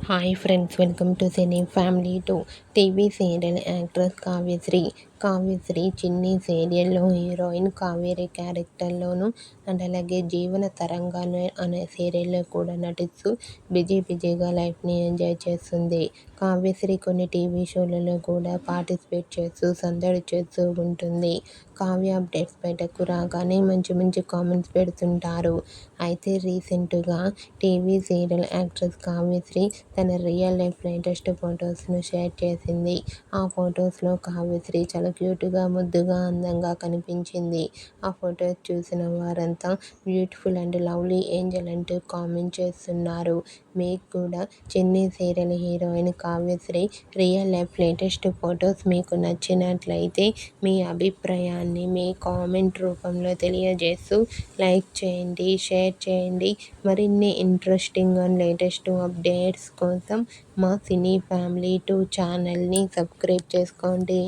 Hi friends, welcome to cine family to TV serial actress Kavyasri. Kavyasri చిన్ని సీరియల్లో heroine Kaveri క్యారెక్టర్లోను and అలాగే జీవన తరంగాలు అనే సీరియల్లో కూడా నటిస్తూ బిజీగా లైఫ్ని ఎంజాయ్ చేస్తుంది. కావ్యశ్రీ కొన్ని టీవీ షోలలో కూడా పార్టిసిపేట్ చేస్తూ సందడి చేస్తూ ఉంటుంది. కావ్య అప్డేట్స్ బయటకు రాగానే మంచి కామెంట్స్ పెడుతుంటారు. అయితే రీసెంట్గా టీవీ సీరియల్ యాక్ట్రెస్ కావ్యశ్రీ తన రియల్ లైఫ్ లేటెస్ట్ ఫొటోస్ను షేర్ చేసింది. ఆ ఫొటోస్లో కావ్యశ్రీ చాలా క్యూట్గా, ముద్దుగా, అందంగా కనిపించింది. ఆ ఫొటోస్ చూసిన వారంతా బ్యూటిఫుల్ అండ్ లవ్లీ ఏంజల్ అంటూ కామెంట్ చేస్తున్నారు. మీకు కూడా చిన్ని serial heroine Kavyasri real life latest photos మీకు నచ్చినట్లయితే మీ అభిప్రాయాన్ని మీ కామెంట్ రూపంలో తెలియజేస్తూ లైక్ చేయండి, షేర్ చేయండి. మరిన్ని ఇంట్రెస్టింగ్ అండ్ లేటెస్ట్ అప్డేట్స్ కోసం మా సినీ ఫ్యామిలీ 2 ఛానల్ని సబ్స్క్రైబ్ చేసుకోండి.